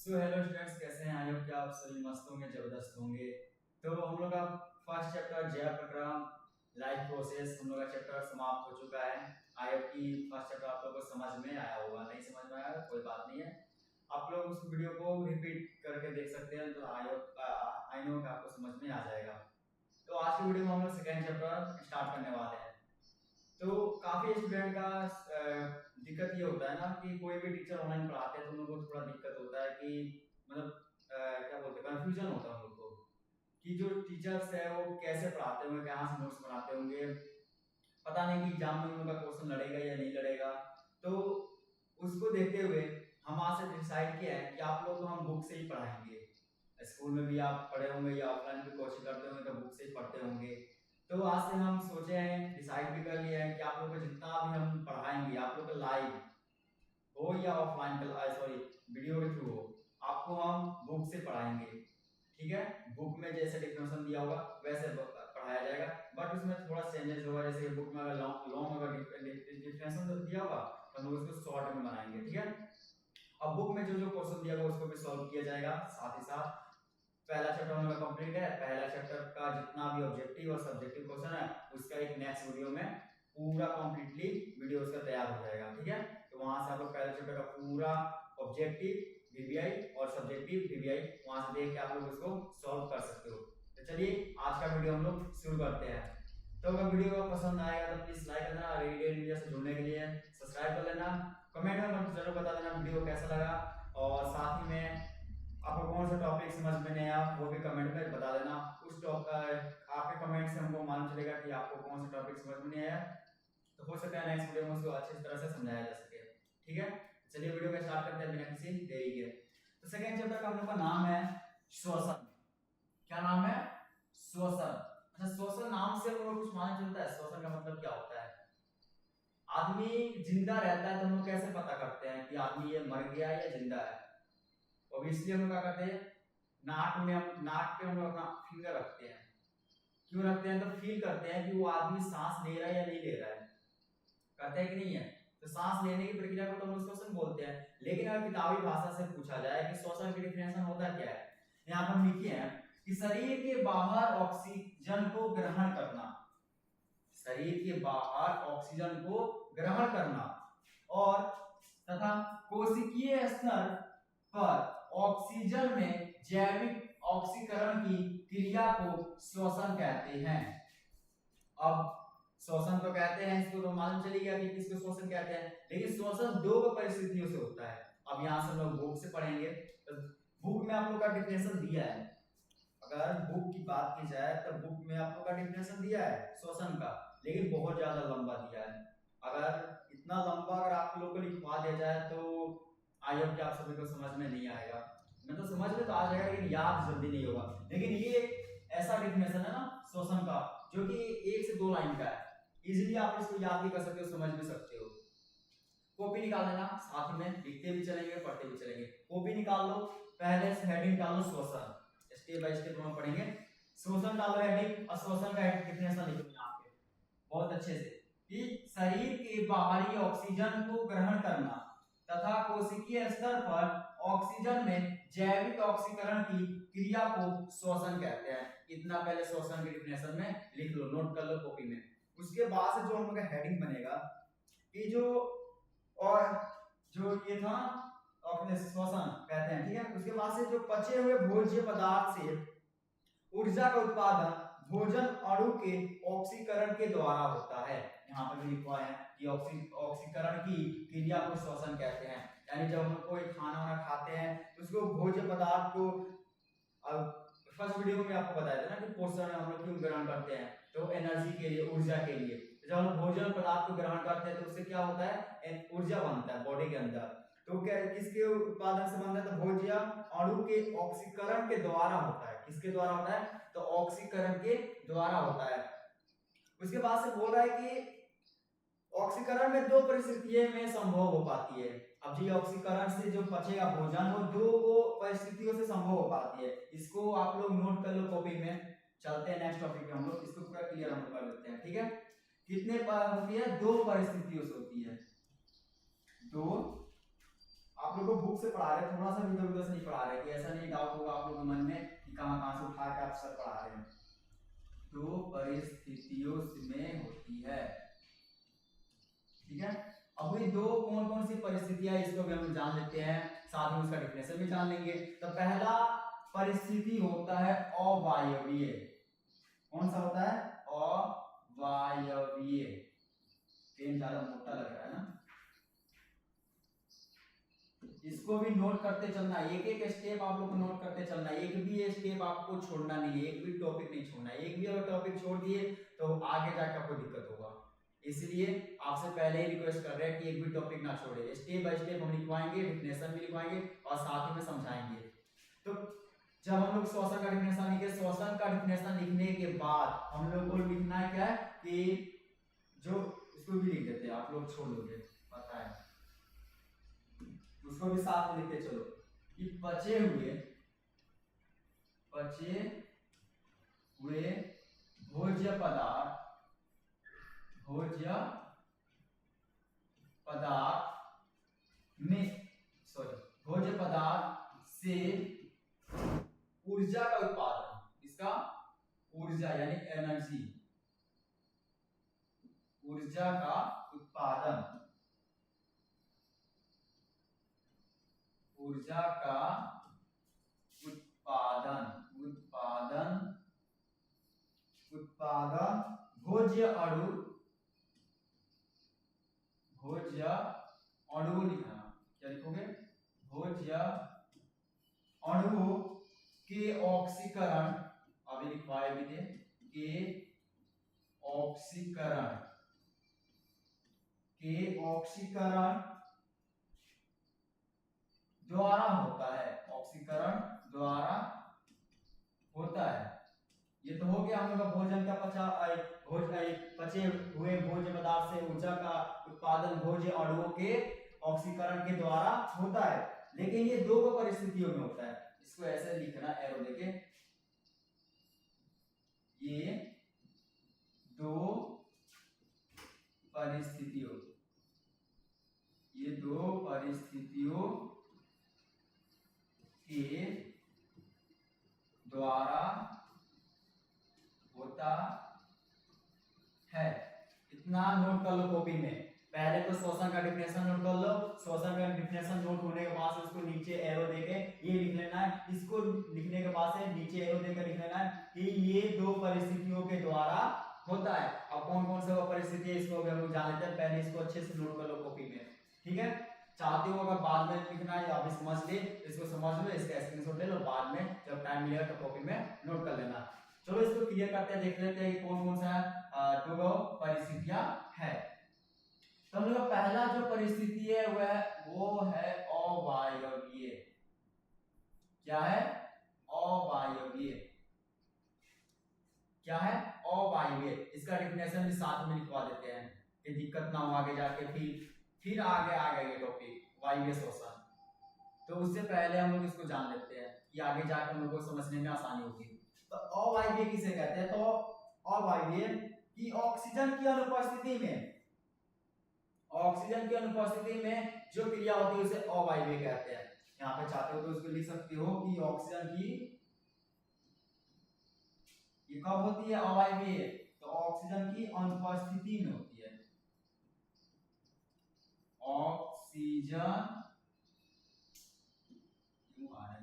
So hello students, कैसे हैं? I hope कि आप सभी मस्त होंगे, जबरदस्त होंगे। तो हम लोग का फर्स्ट चैप्टर जय प्रक्रम लाइफ प्रोसेस हम लोग का चैप्टर समाप्त हो चुका है। आई होप कि फर्स्ट चैप्टर आप लोगों को समझ में आया होगा। नहीं समझ में आया कोई बात नहीं है, आप लोग उस वीडियो को रिपीट करके देख सकते हैं, तो आई नो कि आपको समझ में आ जाएगा। तो आज की वीडियो में हम लोग सेकेंड चैप्टर स्टार्ट करने वाले हैं। तो काफी स्टूडेंट का दिक्कत ये होता है ना कि कोई भी टीचर ऑनलाइन पढ़ाते हैं तो उन लोगों को थोड़ा दिक्कत होता है कि मतलब क्या बोलते हैं, कंफ्यूजन होता है उन लोग को कि जो टीचर्स है वो कैसे पढ़ाते होंगे, कहाँ से नोट्स बनाते होंगे, पता नहीं कि एग्जाम में उनका क्वेश्चन लड़ेगा या नहीं लड़ेगा। तो उसको देखते हुए हम आज से डिसाइड किया है कि आप लोग को हम बुक से ही पढ़ाएंगे। स्कूल में भी आप पढ़े होंगे या ऑफलाइन भी कोचिंग करते होंगे तो बुक से ही पढ़ते होंगे। तो आज से हम सोचे हैं, डिसाइड भी कर लिया है कि आप लोग को जितना भी हम पढ़ाएंगे, आप लोग को लाइव हो या ऑफलाइन सॉरी वीडियो के थ्रू हो, आपको हम बुक से पढ़ाएंगे। ठीक है, बुक में जैसे डिफिनेशन दिया होगा वैसे पढ़ाया जाएगा, बट उसमें थोड़ा चेंजेस होगा। जैसे बुक में अगर लॉन्ग अगर डिफिनेशन दिया होगा तो हम लोग उसको शॉर्ट में बनाएंगे। ठीक है, अब बुक में जो जो क्वेश्चन दिया होगा उसको भी सॉल्व किया जाएगा। साथ ही साथ पहला चैप्टर हमारा कंप्लीट है। पहला चैप्टर का जितना भी ऑब्जेक्टिव और सब्जेक्टिव क्वेश्चन है उसका एक नेक्स्ट वीडियो में पूरा कंप्लीटली वीडियो उसका तैयार हो जाएगा। ठीक है, तो वहां से आप लोग पहले चैप्टर का पूरा ऑब्जेक्टिव वीवीआई और सब्जेक्टिव वीवीआई वहां से देख के आप लोग उसको सॉल्व कर सकते हो। तो चलिए आज का वीडियो हम लोग शुरू करते हैं। तो अगर वीडियो को पसंद आएगा तो प्लीज लाइक करना, रेडियो इंडिया से जुड़ने के लिए सब्सक्राइब कर लेना, कमेंट में जरूर बता देना वीडियो कैसा लगा, और साथ ही में आपको कौन सा टॉपिक समझ में नहीं आया वो भी कमेंट में बता देना। उस आपके कमेंट से हमको मालूम चलेगा कि आपको कौन सा टॉपिक समझ में नहीं आया, तो हो सकता है नेक्स्ट वीडियो में उसको अच्छी तरह से समझाया जा सके। ठीक है, चलिए वीडियो को स्टार्ट करते हैं बिना किसी देरी के। तो सेकंड चैप्टर का हम लोग का नाम है श्वसन। क्या नाम है? श्वसन। अच्छा, श्वसन नाम से हम लोग कुछ मालूम चलता है? श्वसन का मतलब क्या होता है? आदमी जिंदा रहता है तो हम लोग कैसे पता करते हैं कि आदमी ये मर गया या जिंदा है? ऑब्वियसली हम लोग क्या करते हैं, नाक पे हम लोग अपना फिंगर रखते हैं। क्यों रखते हैं? तो फील करते हैं कि वो आदमी सांस ले रहा है या नहीं ले रहा है। करते हैं कि नहीं है? तो सांस लेने की प्रक्रिया को तो हम श्वसन बोलते हैं। लेकिन अगर किताबी भाषा से पूछा जाए कि श्वसन की डिफिनेशन होता क्या है, यहाँ पर हम लिखे हैं कि शरीर के बाहर ऑक्सीजन को ग्रहण करना, शरीर के बाहर ऑक्सीजन को ग्रहण करना, और तथा कोशिकीय स्तर पर ऑक्सीजन में जैविक ऑक्सीकरण की क्रिया को श्वसन कहते हैं। अब श्वसन तो कहते हैं, इसको तो मालूम चली गया कि किसको श्वसन कहते हैं, लेकिन श्वसन दो परिस्थितियों से होता है। अब यहां से हम लोग बुक से पढ़ेंगे, तो बुक में आप लोग का डिफिनेशन दिया है। अगर बुक की बात की जाए तो बुक में आप लोग का डिफिनेशन दिया है श्वसन का, लेकिन बहुत ज्यादा लंबा दिया है। अगर इतना लंबा अगर आप लोगों को लिखवा दिया जाए तो आई होप कि आप सभी को समझ में नहीं आएगा। मतलब समझ में तो आ जाएगा लेकिन याद जल्दी नहीं होगा। लेकिन ये ऐसा डिफिनेशन है ना श्वसन का, जो कि 1 से 2 लाइन का है। इजीली आप इसको याद भी कर सकते हो, समझ भी सकते हो। कॉपी निकाल लेना, साथ में लिखते भी चलेंगे पढ़ते भी चलेंगे। कॉपी निकाल लो, पहले से हेडिंग डालो श्वसन, स्टेप बाय स्टेप हम पढ़ेंगे। श्वसन डालो हेडिंग, और श्वसन का डिफिनेशन लिखो यहाँ पे बहुत अच्छे से कि शरीर के बाहरी ऑक्सीजन को ग्रहण करना तथा कोशिकीय स्तर पर ऑक्सीजन में जैविक ऑक्सीकरण की क्रिया को श्वसन कहते हैं। इतना पहले श्वसन की डिफिनेशन में लिख लो, नोट कर लो कॉपी में। उसके बाद से जो हम लोग का हेडिंग बनेगा कि जो और जो ये था श्वसन कहते हैं। ठीक है, उसके बाद से जो पचे हुए भोज्य पदार्थ से ऊर्जा का उत्पादन भोजन अणु के ऑक्सीकरण के द्वारा होता है। यहाँ पर भी लिखा है कि ऑक्सीकरण की क्रिया को श्वसन कहते हैं। यानी जब हम कोई खाना वाना खाते हैं तो उसको भोज्य पदार्थ को, फर्स्ट वीडियो में आपको बताया था ना कि पोषण हम लोग क्यों ग्रहण करते हैं, तो एनर्जी के लिए, ऊर्जा के लिए। जब हम भोजन पदार्थ को ग्रहण करते हैं तो उससे क्या होता है, ऊर्जा बनता है बॉडी के अंदर। तो क्या किसके उत्पादन से बनता है? तो भोज्य अणु के ऑक्सीकरण के द्वारा होता है। किसके द्वारा होता है? तो ऑक्सीकरण के द्वारा होता है। उसके बाद से बोल रहा है कि ऑक्सीकरण में 2 परिस्थितियों में संभव हो पाती है। अब जी ऑक्सीकरण से जो बचेगा भोजन वो 2 परिस्थितियों से संभव हो पाती है। इसको आप लोग नोट कर लो कॉपी में। चलते हैं नेक्स्ट टॉपिक पे, हम लोग इसको पूरा क्लियर हम कर लेते हैं। ठीक है, कितने बार होती है? 2 परिस्थितियों से होती है। 2 आप लोग को बुक से पढ़ा रहे, थोड़ा सा भी इधर उधर से नहीं पढ़ा रहे, कि ऐसा नहीं डाउट होगा आप लोगों के मन में कि कहाँ कहाँ से उठा के आप सर पढ़ा रहे हैं। दो परिस्थितियों में होती है, ठीक है। अब ये दो कौन कौन सी परिस्थितियां है इसको भी हम जान लेते हैं, साथ में उसका डेफिनेशन भी जान लेंगे। तो पहला परिस्थिति होता है अवायवीय। कौन सा होता है? अवायवीय। पेन ज्यादा मोटा लग रहा है ना, इसको भी नोट करते चलना, एक एक स्टेप आप लोग को नोट करते चलना, एक भी स्टेप आपको छोड़ना नहीं है, एक भी टॉपिक नहीं छोड़ना है। एक भी अगर टॉपिक छोड़ दिए तो आगे जाकर आपको दिक्कत होगा, इसलिए आपसे पहले ही रिक्वेस्ट कर रहे हैं कि एक भी टॉपिक ना छोड़े। स्टेप बाय स्टेप हम लिखवाएंगे, डेफिनेशन भी लिखवाएंगे और साथ ही में समझाएंगे। तो जब हम लोग श्वसन का डेफिनेशन लिखे, श्वसन का डेफिनेशन लिखने के बाद हम लोग को लिखना है क्या है कि जो इसको भी लिख देते हैं, आप लोग छोड़ दोगे पता है, उसको भी साथ में लिखते चलो कि बचे हुए भोज्य पदार्थ से ऊर्जा का उत्पादन, इसका ऊर्जा यानी एनर्जी, ऊर्जा का उत्पादन, ऊर्जा का उत्पादन भोज्य अणु लिखना, क्या लिखोगे? भोज्य अणु के ऑक्सीकरण, अभी लिखवाए भी थे, के ऑक्सीकरण द्वारा होता है, ऑक्सीकरण द्वारा होता है। ये तो हो गया हम लोग का भोजन का पचे हुए भोज्य पदार्थ से ऊर्जा का उत्पादन भोज्य अणुओं के ऑक्सीकरण के द्वारा होता है। लेकिन ये दो परिस्थितियों में होता है, इसको ऐसे लिखना एरो देके, ये दो परिस्थितियों के द्वारा होता है। इतना नोट कर लो कॉपी में। पहले तो श्वसन का डेफिनेशन नोट कर लो, श्वसन का डेफिनेशन नोट होने के बाद उसको नीचे एरो देके ये लिख लेना है, इसको लिखने के बाद से नीचे एरो देकर लिख लेना है कि ये दो परिस्थितियों के द्वारा होता है। अब कौन कौन सा परिस्थिति है इसको भी हम लोग जान लेते हैं, पहले इसको अच्छे से नोट कर लो कॉपी में, ठीक है। चाहते हो अगर बाद में लिखना है, अभी समझ ले, इसको समझ लो, इसका स्क्रीनशॉट ले लो, बाद में जब टाइम मिलेगा तो कॉपी में नोट कर लेना। चलो इसको क्लियर करते हैं, देख लेते हैं कि कौन कौन सा दो परिस्थितियां है। तो हम लोग पहला जो परिस्थिति है वो है अवायवीय। क्या है? अवायवीय। क्या है? अवायवीय। इसका डेफिनेशन भी साथ में लिखवा देते हैं कि दिक्कत ना हो आगे जाके, फिर आगे आ गया ये टॉपिक वायवीय श्वसन। तो उससे पहले हम लोग इसको जान लेते हैं कि आगे जाकर हम लोग को समझने में आसानी होगी। तो अवायवीय किसे कहते हैं? तो अवायवीय की ऑक्सीजन की अनुपस्थिति में जो क्रिया होती है उसे अवायवीय कहते हैं। यहाँ पे चाहते हो तो उसको लिख सकते हो कि ऑक्सीजन की ये कब होती है अवायवीय? तो ऑक्सीजन की अनुपस्थिति में होती है। ऑक्सीजन क्यों आ रहा है?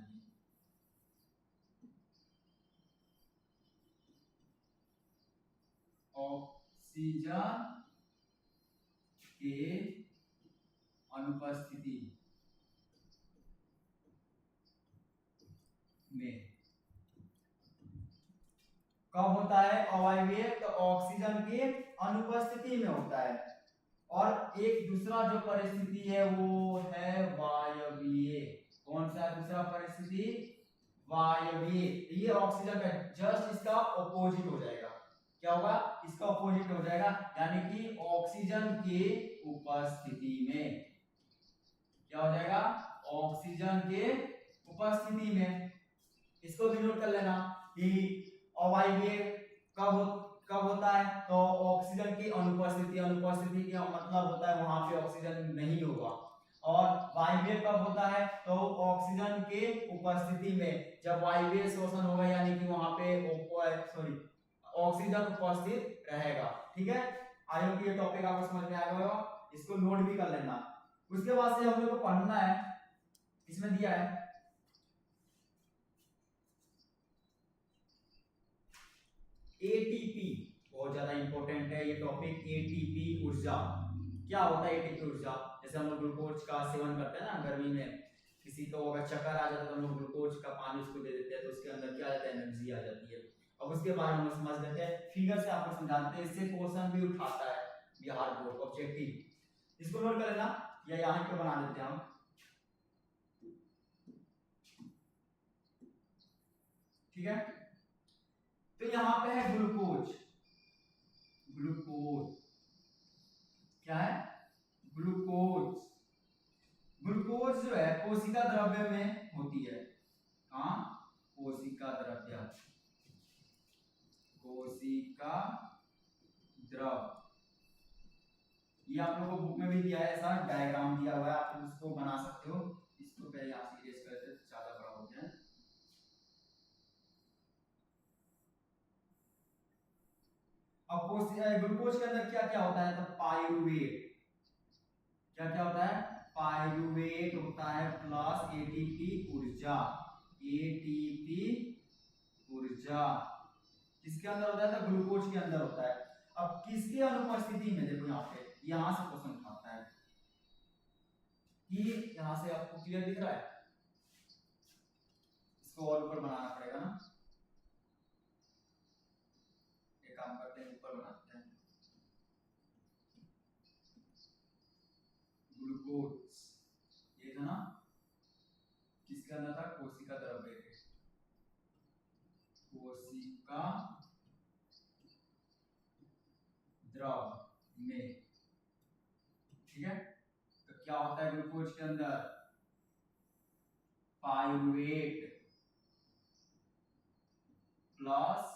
ऑक्सीजन के अनुपस्थिति में कब होता है अवायवीय? तो ऑक्सीजन की अनुपस्थिति में होता है। और एक दूसरा जो परिस्थिति है वो है वायवीय। कौन सा दूसरा परिस्थिति? वायवीय। ये ऑक्सीजन का जस्ट इसका ऑपोजिट हो जाएगा। क्या होगा? इसका ऑपोजिट हो जाएगा, यानी कि ऑक्सीजन के उपस्थिति में क्या हो जाएगा? ऑक्सीजन के उपस्थिति में। इसको भी नोट कर लेना कि अवायवीय कब होता है? तो ऑक्सीजन की अनुपस्थिति का मतलब होता है वहां पे ऑक्सीजन नहीं होगा। और वायवीय कब होता है? तो ऑक्सीजन के उपस्थिति में, जब वायवीय शोषण होगा यानी कि वहां पे ऑक्सीजन उपस्थित रहेगा। ठीक है, आई होप ये टॉपिक आपको समझ में आ गया होगा, इसको नोट भी कर लेना। उसके बाद से हम लोग को पढ़ना है, इसमें दिया है एटीपी, बहुत ज्यादा इंपॉर्टेंट है ये टॉपिक। एटीपी ऊर्जा क्या होता है? एटीपी ऊर्जा, जैसे हम लोग ग्लूकोज का सेवन करते हैं ना गर्मी में, किसी को अगर चक्कर आ जाता है तो हम लोग ग्लूकोज का पानी उसको दे देते हैं, तो उसके अंदर क्या आ जाता है? एनर्जी आ जाती है। अब उसके बारे में हम लोग समझ लेते हैं, फिगर से आपको समझाते हैं, इससे क्वेश्चन भी उठाता है बिहार बोर्ड ऑब्जेक्टिव। इसको नोट कर लेना या यहाँ पे बना देते हैं हम। ठीक है, तो यहाँ पे है ग्लूकोज। ग्लूकोज क्या है? ग्लूकोज। ग्लूकोज जो है कोशिका द्रव्य में होती है। हाँ, कोशिका द्रव्य, कोशिका द्रव। ये आप लोगों को बुक में भी दिया है, ऐसा डायग्राम दिया हुआ है, आप उसको बना सकते हो। इसको पहले यहाँ से इरेज करते हैं, ज्यादा बड़ा हो गया है। अब ग्लूकोज के अंदर क्या क्या होता है? तो पाइरुवेट, क्या क्या होता है? पाइरुवेट होता है प्लस एटीपी ऊर्जा। एटीपी ऊर्जा किसके अंदर होता है? तो ग्लूकोज के अंदर होता है। अब किसके अनुपस्थिति में? देखो यहाँ पे, यहाँ से क्वेश्चन उठाता है कि यहाँ से आपको क्लियर दिख रहा है, इसको और ऊपर बनाना पड़ेगा ना, एक काम करते हैं ऊपर बनाते हैं। ग्लूकोज ये था ना, किसके अंदर था? कोशिका द्रव्य के, कोशिका द्रव में। ठीक है, तो क्या होता है ग्लूकोज के अंदर? पाइरुवेट प्लस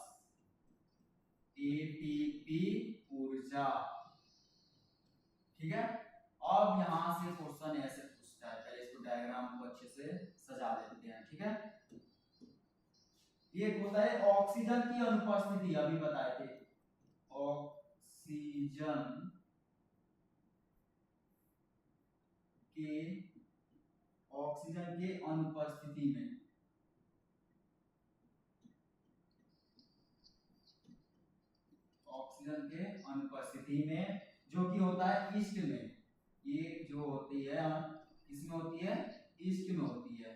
एटीपी ऊर्जा। ठीक है, अब यहां से क्वेश्चन ऐसे पूछता है, पहले इसको डायग्राम को अच्छे से सजा लेते हैं। ठीक है, एक होता है ऑक्सीजन की अनुपस्थिति, अभी बताए थे, ऑक्सीजन के अनुपस्थिति में, ऑक्सीजन के अनुपस्थिति में, जो कि होता है ईस्ट में, ये जो होती है किसमें होती है? ईस्ट में होती है।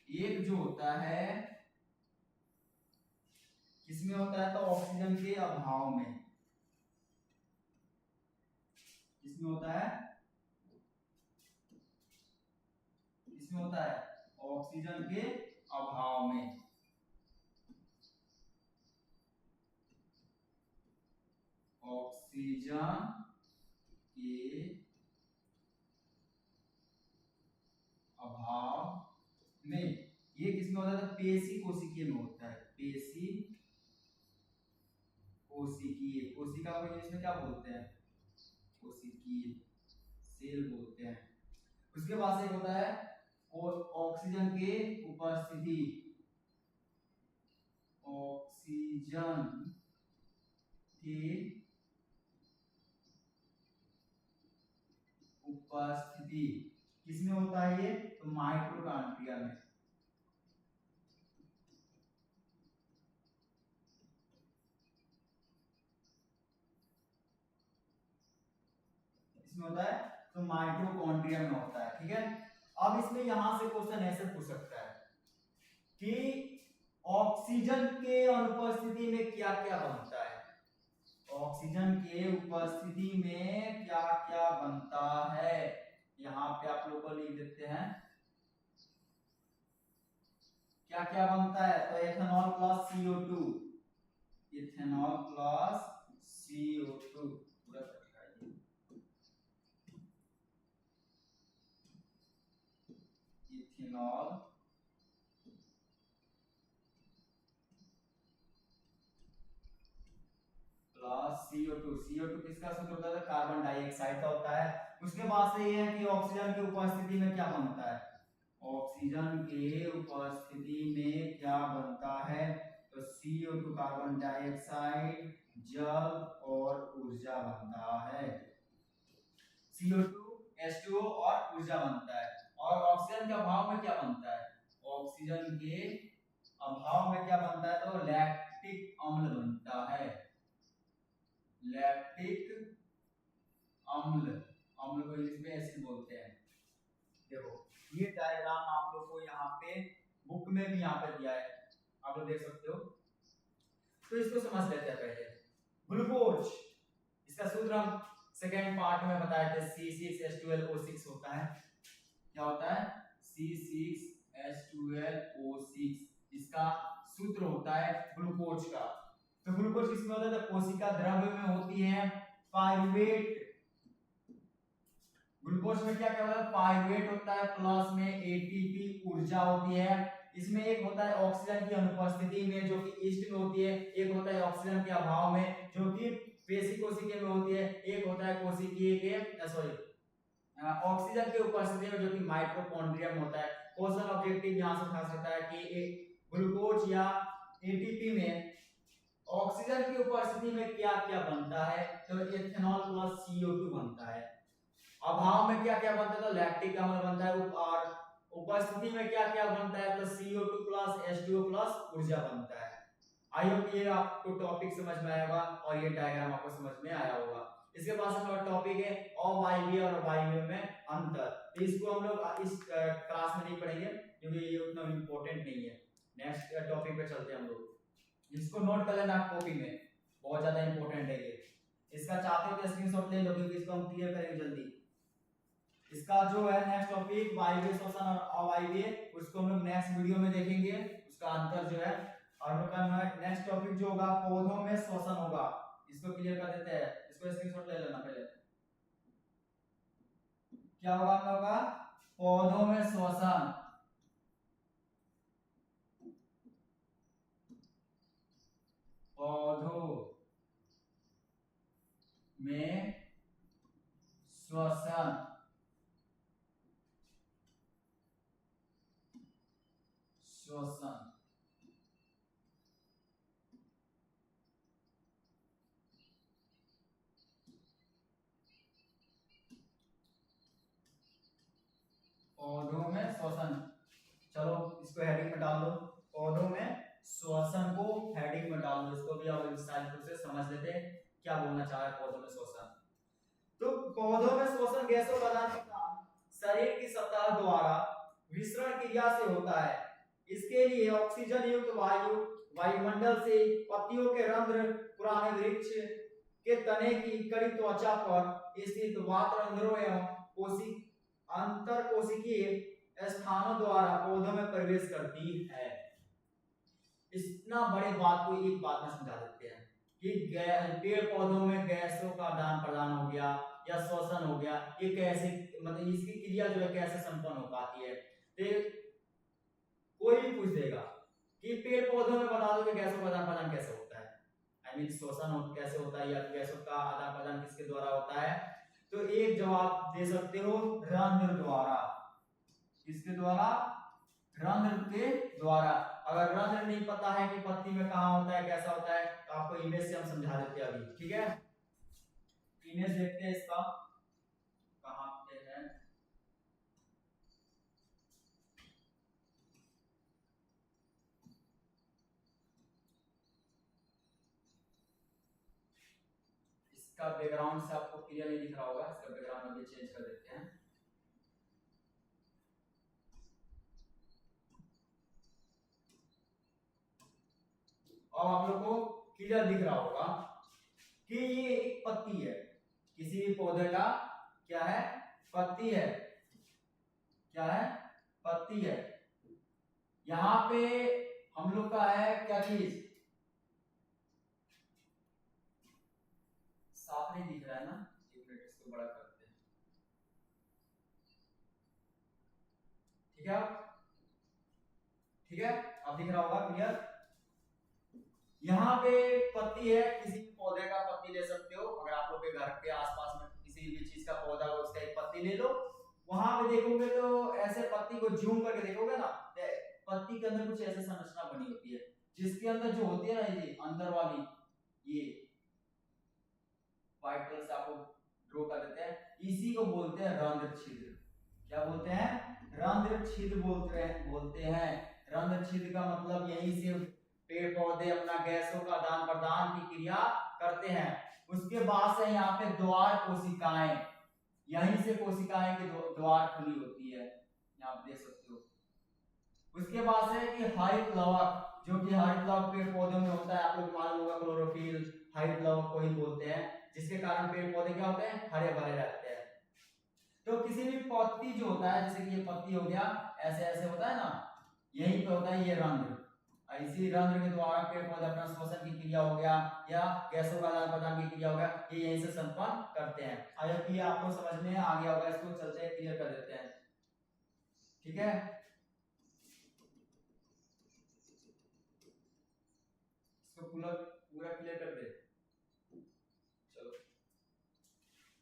एक जो होता है किसमें होता है? तो ऑक्सीजन के अभाव में। किसमें होता है? किसमें होता है? ऑक्सीजन के अभाव में। ऑक्सीजन के अभाव में ये किसमें होता है? तो पेशी कोशिकीय में होता है। पेशी कोशिकीय, कोशिका को इंग्लिश में क्या बोलते हैं? कोशिकीय, सेल बोलते हैं। उसके बाद से होता है ऑक्सीजन के उपस्थिति, ऑक्सीजन के उपस्थिति किसमें होता है? ये तो माइटोकॉन्ड्रिया में। इसमें होता है तो माइटोकॉन्ड्रिया में होता है। ठीक है, अब इसमें यहां से क्वेश्चन ऐसे पूछ सकता है कि ऑक्सीजन के अनुपस्थिति में क्या क्या बनता है? ऑक्सीजन के उपस्थिति में क्या क्या बनता है? यहां पे आप लोग को लिख देते हैं क्या क्या बनता है। तो ethanol plus CO2, ethanol plus CO2 पूरा इथेनॉल प्लस CO2। CO2 किसका सूत्र होता है? कार्बन डाइऑक्साइड का होता है। उसके बाद से ये है कि ऑक्सीजन की उपस्थिति में क्या बनता है, ऑक्सीजन के उपस्थिति में क्या बनता है, तो CO2 कार्बन डाइऑक्साइड, जल और ऊर्जा बनता है। CO2 H2O और ऊर्जा बनता है। और ऑक्सीजन के अभाव में क्या बनता है, ऑक्सीजन के अभाव में क्या बनता है, तो लैक्टिक अम्ल बनता है। लैक्टिक अम्ल, अम्ल को इंग्लिश में एसिड बोलते हैं। देखो ये डायग्राम आप लोग को यहाँ पे बुक में भी यहाँ पे दिया है, आप लोग देख सकते हो। तो इसको समझ लेते हैं पहले। ग्लूकोज, इसका सूत्र हम सेकेंड पार्ट में बताए थे, C6H12O6 होता है। क्या होता है, C6H12O6, इसका सूत्र होता है ग्लूकोज का। तो ग्लूकोज किसमें होता है, तो कोशिका द्रव्य में होती है पाइरुवेट। ग्लूकोज में क्या क्या होता है, पाइरुवेट होता है, प्लस में एटीपी ऊर्जा होती है। इसमें एक होता है ऑक्सीजन की अनुपस्थिति में जो कि ईस्ट में होती है, एक होता है ऑक्सीजन के अभाव में जो कि पेशी कोशिका में होती है, एक होता है कोशिकीय के सॉरी ऑक्सीजन की उपस्थिति में जो कि माइटोकॉन्ड्रियम होता है। क्वेश्चन ऑब्जेक्टिव यहां से खास रहता है कि ग्लूकोज या एटीपी में ऑक्सीजन की उपस्थिति में क्या क्या बनता है, तो इथेनॉल प्लस CO2 बनता है। अभाव में क्या क्या बनता है, तो लैक्टिक अम्ल बनता है। और उपस्थिति में क्या क्या बनता है, तो CO2 प्लस H2O प्लस ऊर्जा बनता है। आई होप ये आपको टॉपिक समझ में आएगा और ये डायग्राम आपको समझ में आया होगा। इसके बाद हमारा टॉपिक है अवायवीय और वायवीय में अंतर। तो इसको हम लोग इस क्लास में नहीं पढ़ेंगे क्योंकि ये उतना इंपॉर्टेंट नहीं है। नेक्स्ट टॉपिक पे चलते हैं हम लोग। इसको नोट कर लेना कॉपी में, बहुत ज्यादा इंपॉर्टेंट है ये। इसका चाहते हो तो स्क्रीनशॉट ले लो क्योंकि इसको हम क्लियर करेंगे जल्दी। इसका जो है नेक्स्ट टॉपिक वायवीय श्वसन और अवायवीय, उसको हम लोग नेक्स्ट वीडियो में देखेंगे, उसका अंतर जो है। और हम लोग का नेक्स्ट टॉपिक जो होगा पौधों में श्वसन होगा, इसको क्लियर कर देते हैं। इसको स्क्रीनशॉट ले लेना पहले। क्या होगा हम लोग का, पौधों में श्वसन, पौधों में श्वसन, श्वसन पौधों में श्वसन। चलो इसको हेडिंग में डाल दो, पौधों में श्वसन को हेडिंग में डाल दो। इसको भी आप विस्तार से समझ लेते हैं क्या बोलना चाह रहा है पौधों में श्वसन। तो पौधों में श्वसन गैसों पदार्थों का शरीर की सतह द्वारा विसरण क्रिया से होता है। इसके लिए ऑक्सीजन युक्त वायु वायुमंडल से पत्तियों के रंध्र, पुराने वृक्ष के तने की कड़ी त्वचा पर स्थित वात रंध्रों एवं कोशिक अंतर कोशिकीय स्थानों द्वारा पौधों में प्रवेश करती है। इतना बड़े बात को एक बात में समझा देते हैं कि पेड़ पौधों में गैसों का आदान प्रदान हो गया या श्वसन हो गया, ये कैसे, मतलब इसकी क्रिया जो है कैसे संपन्न हो पाती है। तो कोई भी पूछ देगा कि पेड़ पौधों में बता दो कि गैसों का आदान प्रदान कैसे होता है, आई मीन श्वसन कैसे होता है या गैसों का आदान प्रदान किसके द्वारा होता है, तो एक जवाब दे सकते हो रंध्र द्वारा। किसके द्वारा, रंध्र के द्वारा। अगर रंध्र नहीं पता है कि पत्ती में कहां होता है कैसा होता है, तो आपको इमेज से हम समझा देते हैं अभी, ठीक है। इमेज देखते हैं इसका कहां पे है। इसका बैकग्राउंड से आपको क्लियर नहीं दिख रहा होगा, इसका बैकग्राउंड अभी चेंज कर देते हैं। अब आप लोग को क्लियर दिख रहा होगा कि ये एक पत्ती है, किसी भी पौधे का क्या है, पत्ती है। क्या है, पत्ती है। यहां पे हम लोग का है क्या चीज, साफ नहीं दिख रहा है ना, एक मिनट इसको बड़ा करते हैं, ठीक है। ठीक है, अब दिख रहा होगा क्लियर। यहाँ पे पत्ती है, किसी भी पौधे का पत्ती ले सकते हो। अगर आप लोग के घर के आसपास में किसी भी चीज का पौधा हो, उसका एक ले लो, वहां पे देखोगे तो ऐसे पत्ती को जूम करके देखोगे ना, पत्ती के अंदर कुछ ऐसे संरचना बनी होती है, जिसके अंदर जो होती है ना ये अंदर वाली, ये व्हाइट कलर से आपको ड्रॉ कर देते हैं, इसी को बोलते हैं रंध्र छिद्र। क्या बोलते हैं? रंध्र छिद्र बोलते हैं। रंध्र छिद्र का मतलब यहीं से पेड़ पौधे अपना गैसों का आदान प्रदान की क्रिया करते हैं। उसके बाद से यहाँ पे द्वार कोशिकाएं, यहीं से कोशिकाएं की द्वार खुली होती है, यहाँ आप देख सकते हो। उसके बाद से कि हरित लवक, जो कि हरित लवक पेड़ पौधों में होता है, आप लोग मालूम होगा क्लोरोफिल हरित लवक को ही बोलते हैं, जिसके कारण पेड़ पौधे क्या होते हैं? हरे भरे रहते हैं। तो किसी भी पत्ती जो होता है, जैसे कि ये पत्ती हो गया, ऐसे ऐसे होता है ना, यहीं पे होता है ये रंध्र। इसी रंध्र के द्वारा पेड़ पौधे अपना श्वसन की क्रिया हो गया या गैसों का आदान प्रदान की क्रिया हो गया, ये यहीं से संपन्न करते हैं। अब ये आपको समझ में आ गया होगा, इसको चलते हैं क्लियर कर देते हैं। ठीक है, इसको पूरा क्लियर कर दे। चलो,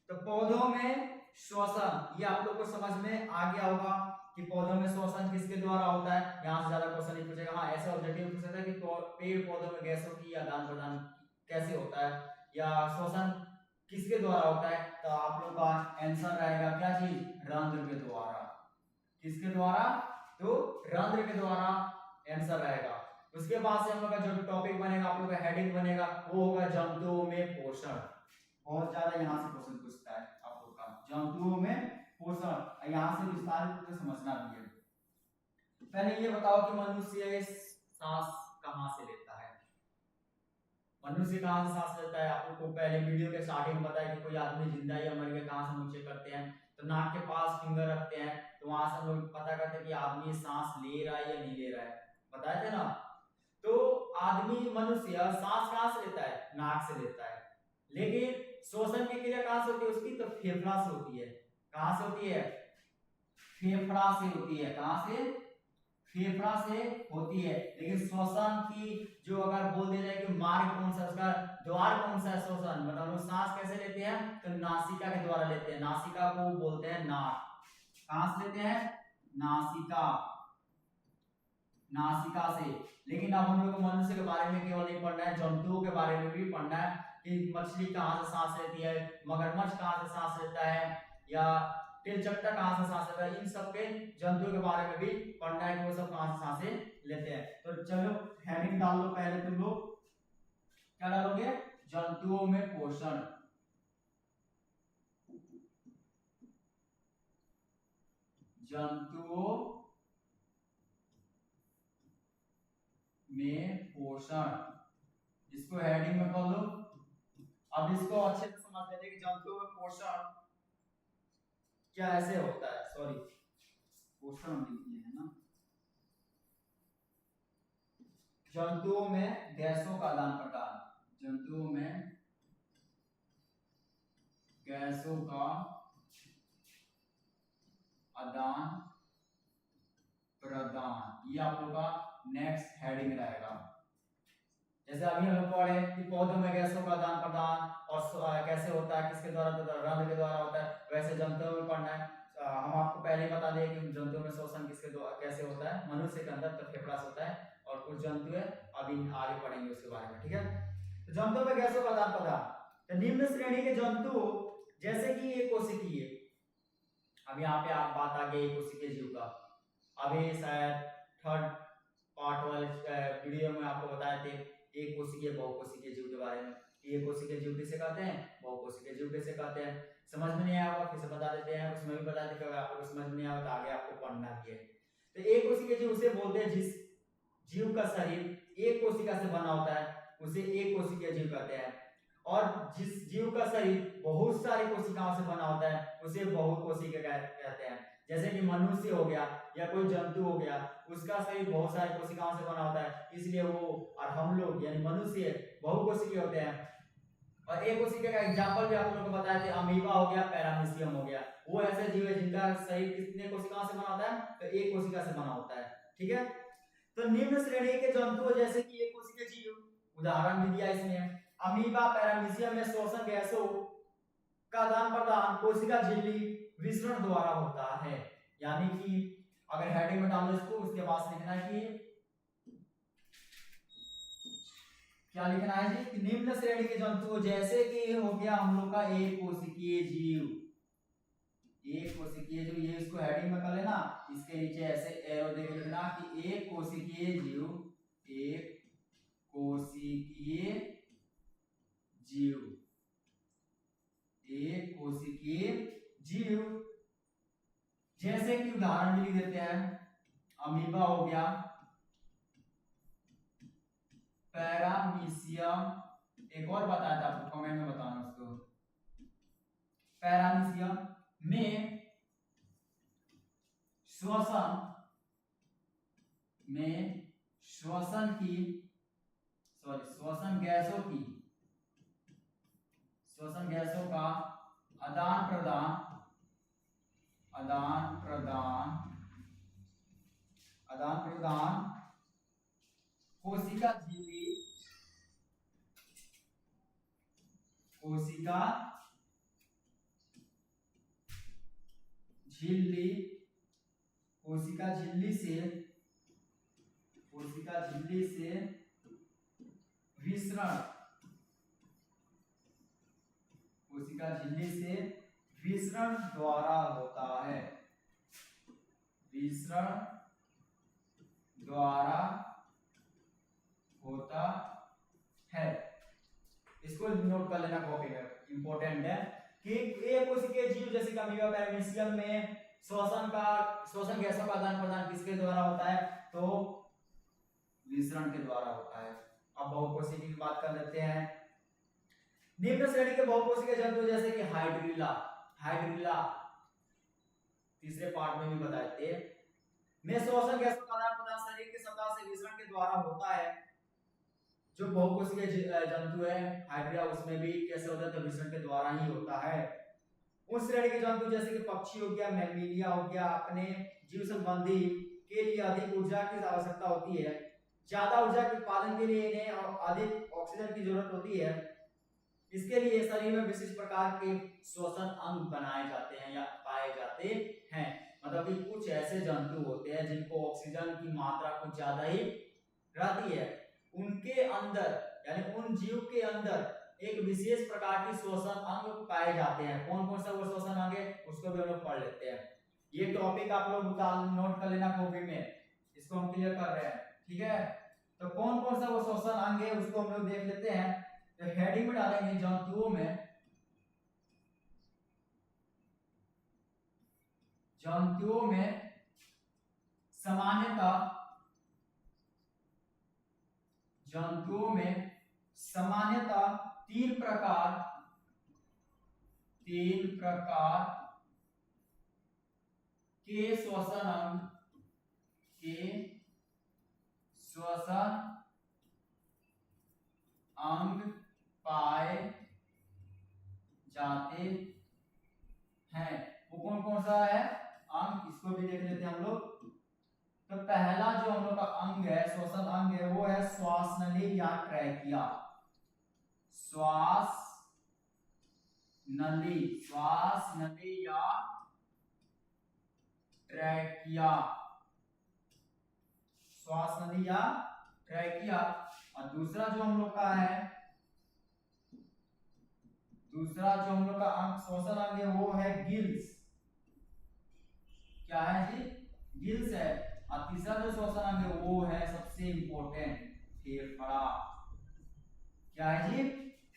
तो पौधों में श्वसन, ये आप लोग को समझ में आ गया होगा कि पौधों में श्वसन किसके द्वारा होता है। यहाँ से ज्यादा क्वेश्चन नहीं पूछेगा। हाँ, ऐसा ऑब्जेक्टिव पूछ सकता है कि पेड़ पौधों में गैसों की आदान प्रदान कैसे होता है या श्वसन किसके द्वारा होता है, तो आप लोग का आंसर रहेगा क्या चीज? रंध्र के द्वारा। किसके द्वारा? तो रंध्र के द्वारा आंसर रहेगा। उसके बाद से हम लोग का जो टॉपिक बनेगा, आप लोग का हेडिंग बनेगा, वो होगा जंतुओं में पोषण। बहुत ज्यादा यहाँ से क्वेश्चन पूछता है आप लोग का, जंतुओं में पोषण, यहाँ से विस्तारित रूप से समझना भी है। पहले ये बताओ कि मनुष्य सांस कहाँ से लेता है? मनुष्य कहाँ से सांस लेता है? आप लोग को पहले वीडियो के स्टार्टिंग में बताया कि कोई आदमी जिंदा या मर गया कहाँ से हम चेक करते हैं, तो नाक के पास फिंगर रखते हैं, तो वहां से हम लोग पता करते हैं कि आदमी सांस ले रहा है या नहीं ले रहा है, बताए थे ना। तो आदमी मनुष्य सांस कहाँ से लेता है? नाक से लेता है। लेकिन श्वसन की क्रिया कहाँ से होती है उसकी? तो फेफड़ा से होती है। कहाँ से होती है? फेफड़ा से होती है। कहाँ से? फेफड़ा से होती है। लेकिन श्वसन की जो अगर बोल दिया जाए कि मार्ग कौन सा, उसका द्वार कौन सा है श्वसन, मतलब वो सांस कैसे लेते हैं? तो नासिका के द्वारा लेते हैं। नासिका को बोलते हैं नाक। कहाँ से लेते हैं? नासिका, नासिका से। लेकिन अब हम लोग को मनुष्य के बारे में केवल नहीं पढ़ना है, जंतुओं के बारे में भी पढ़ना है कि मछली कहाँ से सांस लेती है, मगरमच्छ कहाँ से सांस लेता है, या तिलचट्टा कहाँ से सांस लेता है, इन सब के जंतुओं के बारे में भी पढ़ना है कि वो सब कहाँ से सांसें लेते हैं। तो चलो हेडिंग डाल लो पहले तुम लोग, क्या डालोगे? जंतुओं में पोषण। जंतुओं में पोषण, इसको हेडिंग में कर लो। अब इसको अच्छे से समझ लेते हैं कि जंतुओं में पोषण क्या ऐसे होता है। सॉरी, पोषण लिख दिए है ना। जंतुओं में गैसों का आदान प्रदान, जंतुओं में गैसों का आदान प्रदान, ये आप लोग का नेक्स्ट हेडिंग रहेगा। जैसे अभी हम लोग पढ़े कि पौधों में गैसों का आदान प्रदान और कैसे होता है, किसके द्वारा? तो रंध्र के द्वारा होता है। वैसे जंतुओं में पढ़ना है। हम आपको पहले ही बता दें कि जंतुओं में श्वसन किसके द्वारा कैसे होता है। मनुष्य के अंदर तो फेफड़ा से होता है, और कुछ जंतु है अभी आगे पढ़ेंगे उसके बारे में। ठीक है, तो जंतुओं में गैसों का आदान प्रदान, तो निम्न श्रेणी के जंतु जैसे कि एक कोशिकीय, अब यहाँ पे आप बात आ गई एक कोशिकीय जीव का। अभी शायद थर्ड पार्ट वाले वीडियो में आपको बताए थे एक कोशिकीय बहुकोशिकीय जीव के बारे में। एक कोशिकीय जीव किसे कहते हैं? बहुकोशिकीय जीव किसे कहते हैं? समझ में नहीं आया होगा, फिर से बता देते हैं, उसमें भी बता देते हैं। अगर आपको समझ में नहीं आया तो आगे आपको पढ़ना भी है। तो एक कोशिकीय जीव उसे बोलते हैं जिस जीव का शरीर एक कोशिका से बना होता है, उसे एक कोशिकीय जीव कहते हैं। और जिस जीव का शरीर बहुत सारी कोशिकाओं से बना होता है, उसे बहुकोशिकीय कहते हैं। जैसे कि मनुष्य हो गया या कोई जंतु हो गया, उसका शरीर बहुत सारी कोशिकाओं से बना होता है, इसलिए वो, और हम लोग यानी मनुष्य बहुकोशिकीय होते हैं। और एक कोशिकीय का एग्जांपल भी आप लोगों को बताए थे, अमीबा हो गया, पैरामीशियम हो गया। वो ऐसे जीव है जिनका शरीर कितने कोशिकाओं से बना होता है? तो एक कोशिका से बना होता है। ठीक है, तो निम्न श्रेणी के जंतु जैसे कि एक कोशिकीय जीव, उदाहरण भी दिया इसमें, अमीबा पैरामीशियम में श्वसन गैसों का आदान प्रदान कोशिका झिल्ली विसरण द्वारा होता है। यानी कि अगर हेडिंग में डालो इसको, उसके बाद लिखना है कि क्या लिखना है जी कि निम्न श्रेणी के जंतु, जैसे कि हो गया हम लोग का एक कोशिकीय जीव, एक कोशिकीय जीव, ये इसको हेडिंग में कर लेना, इसके नीचे ऐसे एरो देके लिखना कि एक कोशिकीय जीव, एक कोशिकीय जीव, एक कोशिकीय जीव। जैसे कि उदाहरण भी लिख देते हैं, अमीबा हो गया, पैरामीशियम, एक और बताया था आपको, कमेंट में बताना उसको। पैरामीशियम में श्वसन की श्वसन गैसों का आदान प्रदान कोशिका झिल्ली से विसरण द्वारा होता है, इसको नोट कर लेना कॉपी में, इंपॉर्टेंट है कि एक कोशिकीय जीव जैसे अमीबा, पैरामीशियम में श्वसन गैसों का आदान प्रदान किसके द्वारा होता है, तो विसरण के द्वारा होता है। अब बहुकोशिकीय की बात कर लेते हैं। निम्न श्रेणी के बहुकोशिकीय जंतु जैसे कि हाइड्रिला तीसरे पार्ट में भी बताए थे, में श्वसन गैसों का आदान प्रदान शरीर के सतह से विसरण के द्वारा होता है। जो बहुकोशिकीय जंतु है हाइड्रिया, उसमें भी कैसे होता है, तो विसरण के द्वारा ही होता है। उस श्रेणी के जंतु जैसे कि पक्षी हो गया, मैमलिया हो गया, अपने जीव संबंधी के लिए अधिक ऊर्जा की आवश्यकता होती है, ज्यादा ऊर्जा के उत्पादन के लिए इन्हें अधिक ऑक्सीजन की जरूरत होती है। इसके लिए शरीर में विशिष्ट प्रकार के श्वसन अंग बनाए जाते हैं या पाए जाते हैं। मतलब कि कुछ ऐसे जंतु होते हैं जिनको ऑक्सीजन की मात्रा कुछ ज्यादा ही रहती है, उनके अंदर यानी उन जीव के अंदर एक विशेष प्रकार की श्वसन अंग पाए जाते हैं। कौन कौन सा वो श्वसन अंग है उसको भी हम लोग पढ़ लेते हैं। ये टॉपिक आप लोग नोट कर लेना कॉपी में, इसको हम क्लियर कर रहे हैं, ठीक है। तो कौन कौन सा वो श्वसन अंग है उसको हम लोग देख लेते हैं। तो हेडिंग में डालेंगे जंतुओं में सामान्यतः तीन प्रकार के श्वसन अंग पाए जाते हैं। वो कौन कौन सा है अंग, इसको भी देख लेते हैं हम लोग। तो पहला जो हम लोग का अंग है, श्वसन अंग है, वो है श्वास नली या ट्रैकिया। श्वास नली या ट्रैकिया, श्वास नली या ट्रैकिया। और दूसरा जो हम लोग का अंग श्वसन अंग है वो है गिल्स। क्या है जी, गिल्स है। और तीसरा जो श्वसन अंग है वो है सबसे इंपॉर्टेंट फेफड़ा। क्या है जी,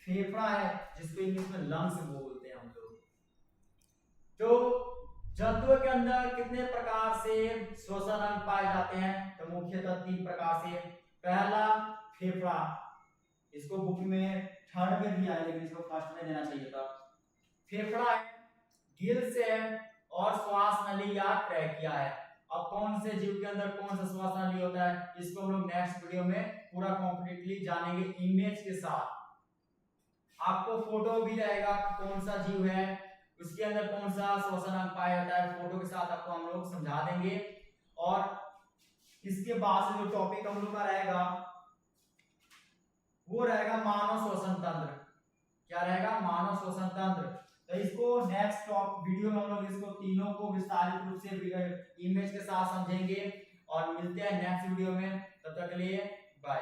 फेफड़ा है, जिसको इंग्लिश में लंग्स बोलते हैं हम लोग। तो जंतुओं के अंदर कितने प्रकार से श्वसन अंग पाए जाते हैं, तो मुख्यतः तीन प्रकार से। पहला फेफड़ा, इसको बुक में थर्ड में दिया है लेकिन इसको फर्स्ट में देना चाहिए था। फेफड़ा है, गिल्स है और श्वास नली या ट्रैकिया है। अब कौन से जीव के अंदर कौन सा श्वास नली होता है, इसको हम लोग नेक्स्ट वीडियो में पूरा कंप्लीटली जानेंगे इमेज के साथ। आपको फोटो भी रहेगा कौन सा जीव है, उसके अंदर कौन सा श्वसन अंग पाया जाता है, फोटो के साथ आपको हम लोग समझा देंगे। और इसके बाद से जो टॉपिक हम लोग का रहेगा वो रहेगा मानव श्वसन तंत्र। क्या रहेगा, मानव श्वसन तंत्र। तो इसको नेक्स्ट टॉप वीडियो में हम लोग इसको तीनों को विस्तारित रूप से इमेज के साथ समझेंगे और मिलते हैं नेक्स्ट वीडियो में। तब तक के लिए बाय।